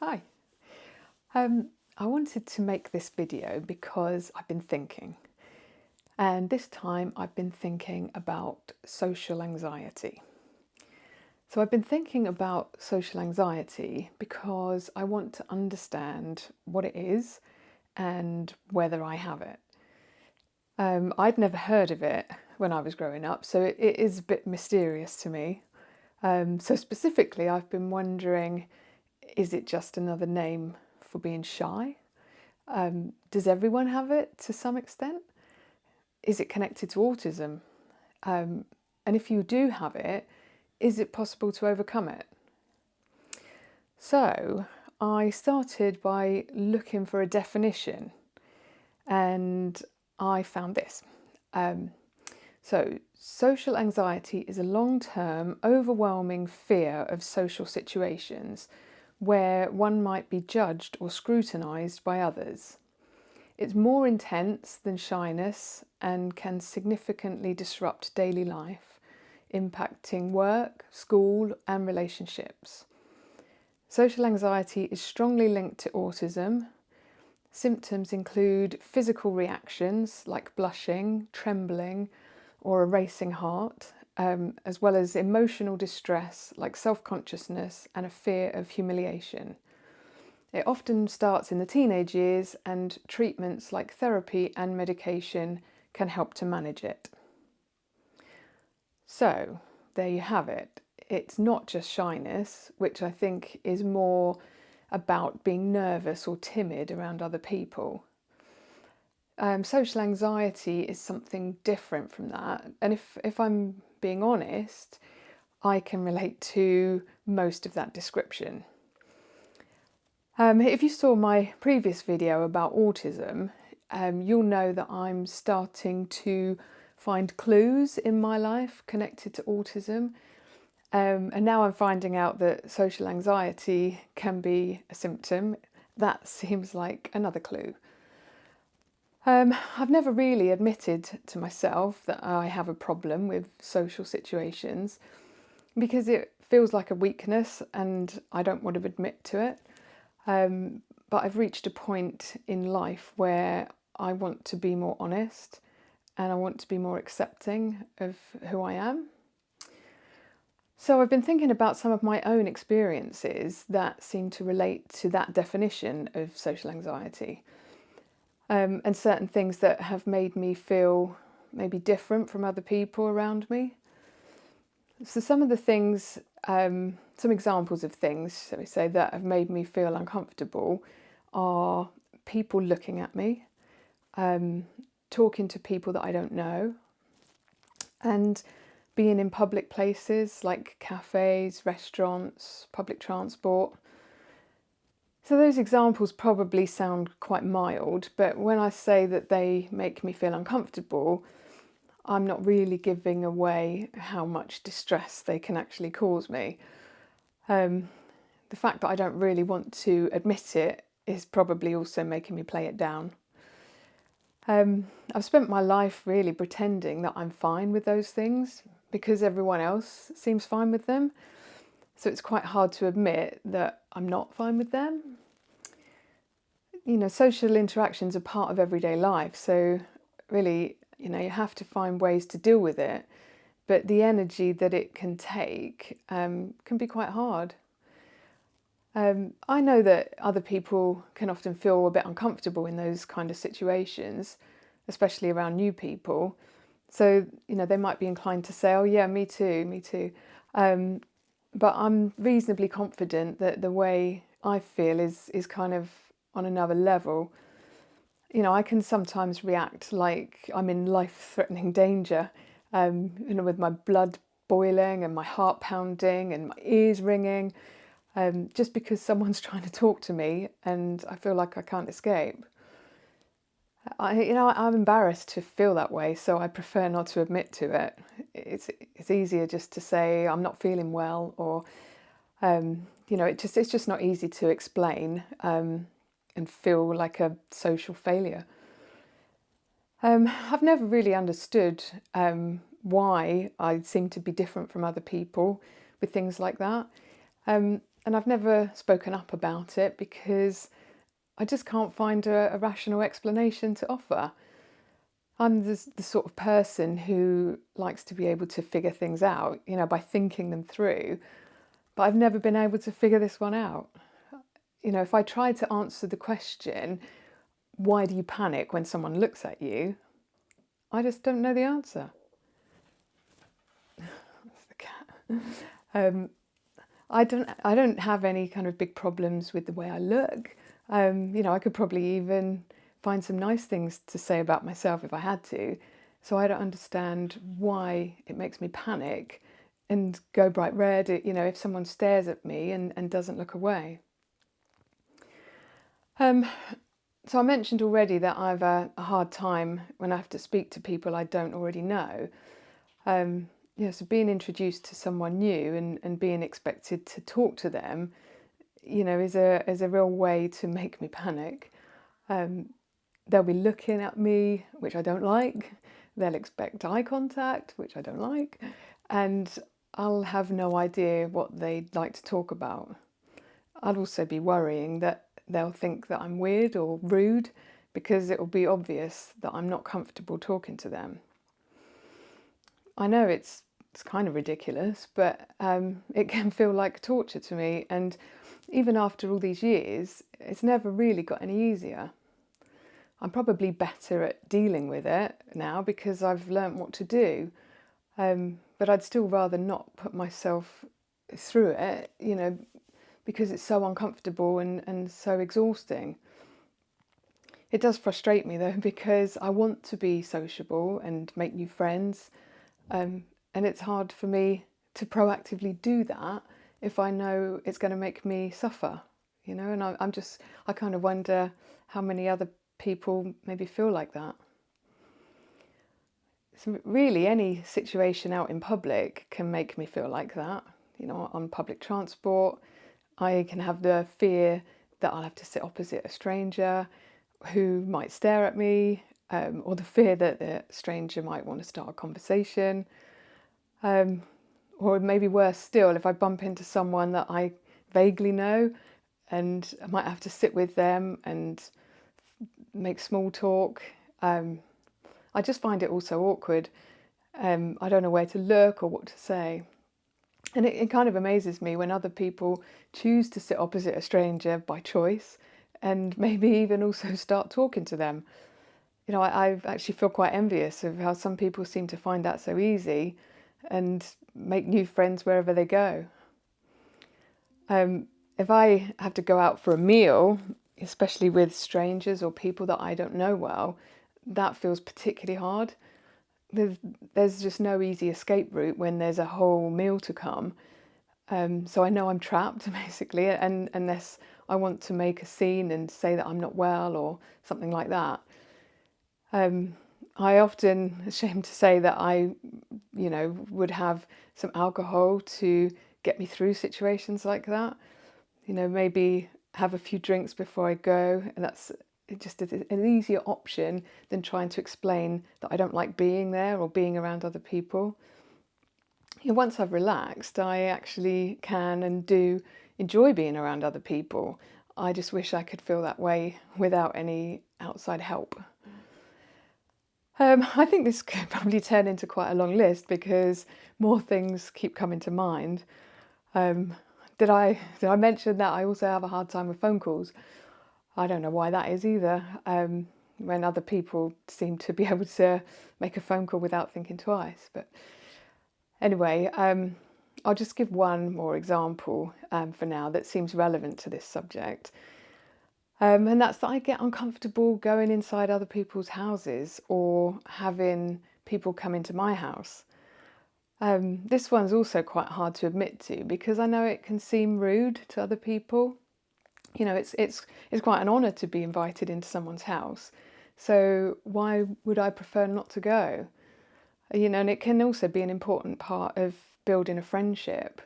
Hi. I wanted to make this video because I've been thinking, and this time I've been thinking about social anxiety. So I've been thinking about social anxiety because I want to understand what it is and whether I have it. I'd never heard of it when I was growing up, so it is a bit mysterious to me. So specifically, I've been wondering, is it just another name for being shy? Does everyone have it to some extent? Is it connected to autism? And if you do have it, is it possible to overcome it? So I started by looking for a definition and I found this. So social anxiety is a long-term, overwhelming fear of social situations where one might be judged or scrutinised by others. It's more intense than shyness and can significantly disrupt daily life, impacting work, school, and relationships. Social anxiety is strongly linked to autism. Symptoms include physical reactions like blushing, trembling, or a racing heart, as well as emotional distress like self-consciousness and a fear of humiliation. It often starts in the teenage years, and treatments like therapy and medication can help to manage it. So, there you have it. It's not just shyness, which I think is more about being nervous or timid around other people. Social anxiety is something different from that, and if I'm being honest, I can relate to most of that description. If you saw my previous video about autism, you'll know that I'm starting to find clues in my life connected to autism. And now I'm finding out that social anxiety can be a symptom. That seems like another clue. I've never really admitted to myself that I have a problem with social situations because it feels like a weakness and I don't want to admit to it. But I've reached a point in life where I want to be more honest and I want to be more accepting of who I am. So I've been thinking about some of my own experiences that seem to relate to that definition of social anxiety, and certain things that have made me feel maybe different from other people around me. So some of the things, some examples of things, shall we say, that have made me feel uncomfortable are people looking at me, talking to people that I don't know, and being in public places like cafes, restaurants, public transport. So those examples probably sound quite mild, but when I say that they make me feel uncomfortable, I'm not really giving away how much distress they can actually cause me. The fact that I don't really want to admit it is probably also making me play it down. I've spent my life really pretending that I'm fine with those things because everyone else seems fine with them. So it's quite hard to admit that I'm not fine with them. You know, social interactions are part of everyday life, so really, you have to find ways to deal with it, but the energy that it can take can be quite hard. I know that other people can often feel a bit uncomfortable in those kind of situations, especially around new people. So, they might be inclined to say, oh yeah, me too, me too. But I'm reasonably confident that the way I feel is kind of on another level. I can sometimes react like I'm in life-threatening danger, with my blood boiling and my heart pounding and my ears ringing, just because someone's trying to talk to me and I feel like I can't escape. I'm embarrassed to feel that way, so I prefer not to admit to it. It's easier just to say I'm not feeling well, or it's just not easy to explain and feel like a social failure. I've never really understood why I seem to be different from other people with things like that. And I've never spoken up about it because I just can't find a rational explanation to offer. I'm the sort of person who likes to be able to figure things out, by thinking them through, but I've never been able to figure this one out. If I try to answer the question, why do you panic when someone looks at you? I just don't know the answer. That's the cat. I don't have any kind of big problems with the way I look. I could probably even find some nice things to say about myself if I had to. So I don't understand why it makes me panic and go bright red, if someone stares at me and doesn't look away. So I mentioned already that I have a hard time when I have to speak to people I don't already know. So being introduced to someone new and being expected to talk to them, is a real way to make me panic. They'll be looking at me, which I don't like. They'll expect eye contact, which I don't like. And I'll have no idea what they'd like to talk about. I'd also be worrying that they'll think that I'm weird or rude because it will be obvious that I'm not comfortable talking to them. I know it's kind of ridiculous, but it can feel like torture to me. And even after all these years, it's never really got any easier. I'm probably better at dealing with it now because I've learnt what to do. But I'd still rather not put myself through it, because it's so uncomfortable and so exhausting. It does frustrate me though, because I want to be sociable and make new friends. And it's hard for me to proactively do that if I know it's going to make me suffer, and I kind of wonder how many other people maybe feel like that. So really, any situation out in public can make me feel like that. On public transport, I can have the fear that I'll have to sit opposite a stranger who might stare at me, or the fear that the stranger might want to start a conversation. Or maybe worse still, if I bump into someone that I vaguely know and I might have to sit with them and make small talk. I just find it all so awkward. I don't know where to look or what to say. And it kind of amazes me when other people choose to sit opposite a stranger by choice and maybe even also start talking to them. I actually feel quite envious of how some people seem to find that so easy and make new friends wherever they go. If I have to go out for a meal, especially with strangers or people that I don't know well, that feels particularly hard. There's just no easy escape route when there's a whole meal to come. So I know I'm trapped basically, and unless I want to make a scene and say that I'm not well or something like that. I often, ashamed to say that I, would have some alcohol to get me through situations like that. Maybe have a few drinks before I go, and that's just an easier option than trying to explain that I don't like being there or being around other people. Once I've relaxed, I actually can and do enjoy being around other people. I just wish I could feel that way without any outside help. I think this could probably turn into quite a long list because more things keep coming to mind. Did I mention that I also have a hard time with phone calls? I don't know why that is either. When other people seem to be able to make a phone call without thinking twice. But anyway, I'll just give one more example for now that seems relevant to this subject. And that's that I get uncomfortable going inside other people's houses or having people come into my house. This one's also quite hard to admit to because I know it can seem rude to other people. It's quite an honour to be invited into someone's house. So why would I prefer not to go? And it can also be an important part of building a friendship.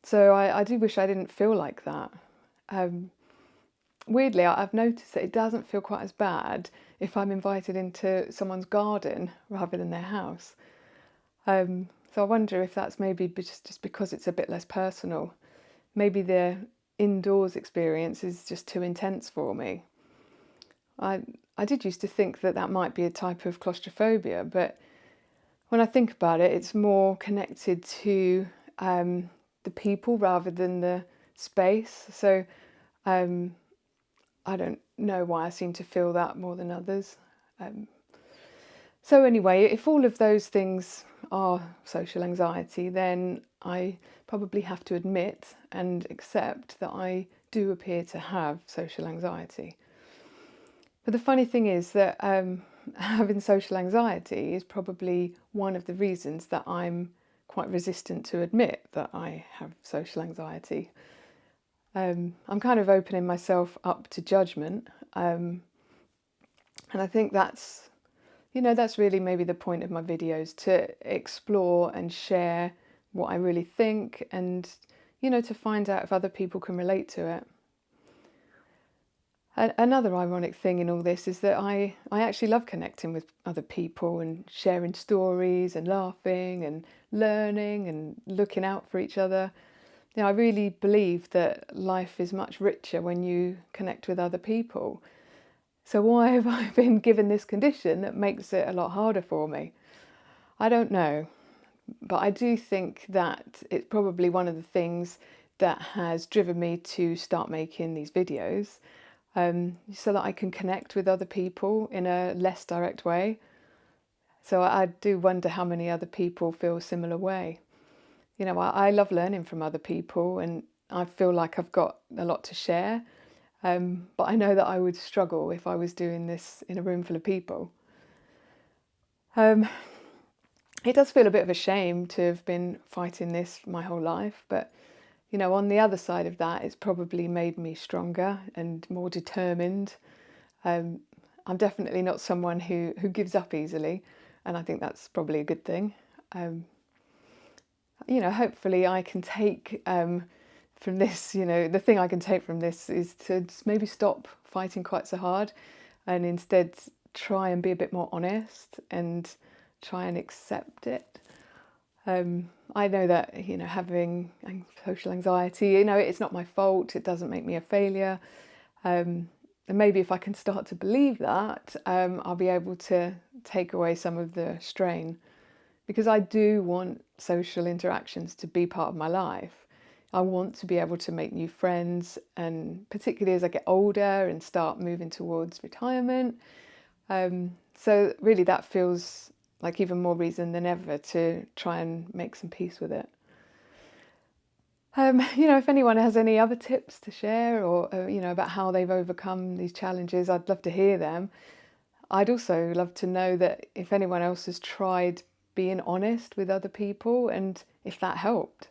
So I do wish I didn't feel like that. Weirdly, I've noticed that it doesn't feel quite as bad if I'm invited into someone's garden rather than their house. So I wonder if that's maybe just because it's a bit less personal. Maybe the indoors experience is just too intense for me. I, I did used to think that that might be a type of claustrophobia, but when I think about it, it's more connected to the people rather than the space. So I don't know why I seem to feel that more than others. So anyway, if all of those things are social anxiety, then I probably have to admit and accept that I do appear to have social anxiety. But the funny thing is that having social anxiety is probably one of the reasons that I'm quite resistant to admit that I have social anxiety. I'm kind of opening myself up to judgment, and I think that's really maybe the point of my videos, to explore and share what I really think, and to find out if other people can relate to it. Another ironic thing in all this is that I actually love connecting with other people and sharing stories and laughing and learning and looking out for each other. I really believe that life is much richer when you connect with other people. So why have I been given this condition that makes it a lot harder for me? I don't know, but I do think that it's probably one of the things that has driven me to start making these videos, so that I can connect with other people in a less direct way. So I do wonder how many other people feel a similar way. I love learning from other people, and I feel like I've got a lot to share. But I know that I would struggle if I was doing this in a room full of people. It does feel a bit of a shame to have been fighting this my whole life, but on the other side of that, it's probably made me stronger and more determined. I'm definitely not someone who gives up easily, and I think that's probably a good thing. Hopefully I can take from this, the thing I can take from this is to just maybe stop fighting quite so hard, and instead try and be a bit more honest and try and accept it. I know that, having social anxiety, it's not my fault. It doesn't make me a failure. And maybe if I can start to believe that, I'll be able to take away some of the strain, because I do want social interactions to be part of my life. I want to be able to make new friends, and particularly as I get older and start moving towards retirement. So really that feels like even more reason than ever to try and make some peace with it. If anyone has any other tips to share, or about how they've overcome these challenges, I'd love to hear them. I'd also love to know that if anyone else has tried being honest with other people and if that helped.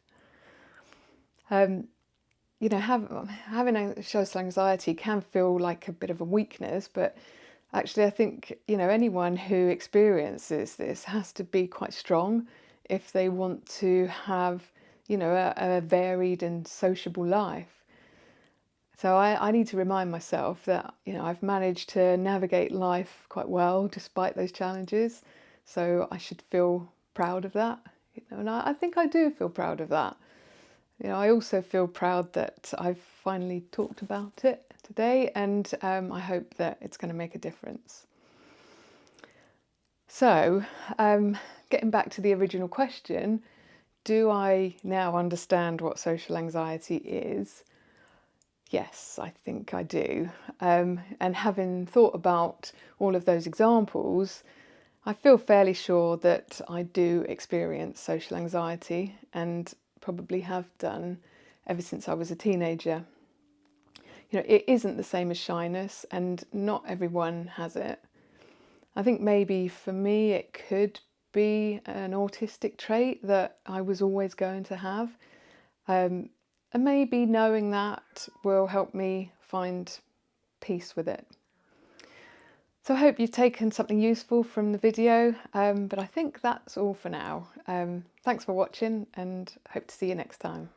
Having social anxiety can feel like a bit of a weakness, but actually I think, anyone who experiences this has to be quite strong if they want to have, a varied and sociable life. So I need to remind myself that, I've managed to navigate life quite well despite those challenges. So I should feel proud of that, and I think I do feel proud of that. I also feel proud that I've finally talked about it today, and I hope that it's going to make a difference. So, getting back to the original question, do I now understand what social anxiety is? Yes, I think I do. And having thought about all of those examples, I feel fairly sure that I do experience social anxiety, and probably have done ever since I was a teenager. It isn't the same as shyness, and not everyone has it. I think maybe for me it could be an autistic trait that I was always going to have. And maybe knowing that will help me find peace with it. So I hope you've taken something useful from the video, but I think that's all for now. Thanks for watching, and hope to see you next time.